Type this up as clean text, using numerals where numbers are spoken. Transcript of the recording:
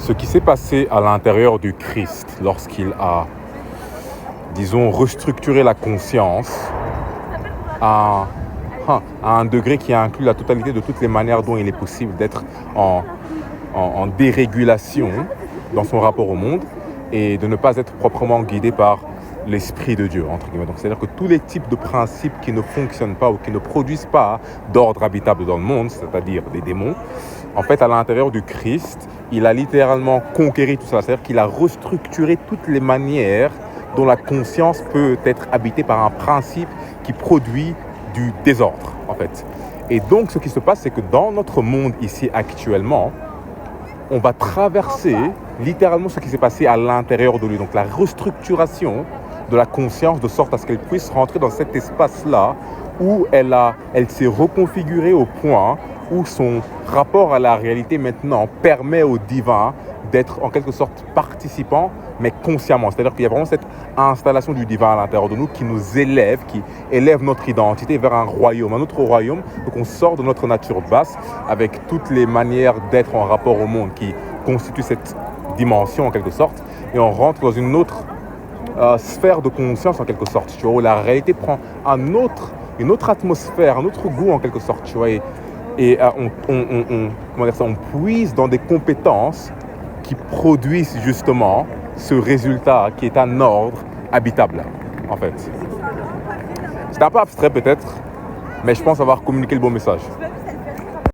ce qui s'est passé à l'intérieur du Christ lorsqu'il a, disons, restructuré la conscience à un degré qui inclut la totalité de toutes les manières dont il est possible d'être en dérégulation dans son rapport au monde et de ne pas être proprement guidé par l'Esprit de Dieu, entre guillemets. Donc, c'est-à-dire que tous les types de principes qui ne fonctionnent pas ou qui ne produisent pas d'ordre habitable dans le monde, c'est-à-dire des démons, en fait, à l'intérieur du Christ, il a littéralement conquéri tout ça. C'est-à-dire qu'il a restructuré toutes les manières dont la conscience peut être habitée par un principe qui produit du désordre, en fait. Et donc, ce qui se passe, c'est que dans notre monde ici actuellement, on va traverser littéralement ce qui s'est passé à l'intérieur de lui. Donc, la restructuration de la conscience de sorte à ce qu'elle puisse rentrer dans cet espace-là où elle s'est reconfigurée au point où son rapport à la réalité maintenant permet au divin d'être en quelque sorte participant, mais consciemment. C'est-à-dire qu'il y a vraiment cette installation du divin à l'intérieur de nous qui nous élève, qui élève notre identité vers un autre royaume. Donc on sort de notre nature basse avec toutes les manières d'être en rapport au monde qui constituent cette dimension en quelque sorte, et on rentre dans une autre sphère de conscience en quelque sorte, tu vois, où la réalité prend une autre atmosphère, un autre goût en quelque sorte, tu vois, et on puise dans des compétences qui produisent justement ce résultat qui est un ordre habitable, en fait. C'est un peu abstrait peut-être, mais je pense avoir communiqué le bon message.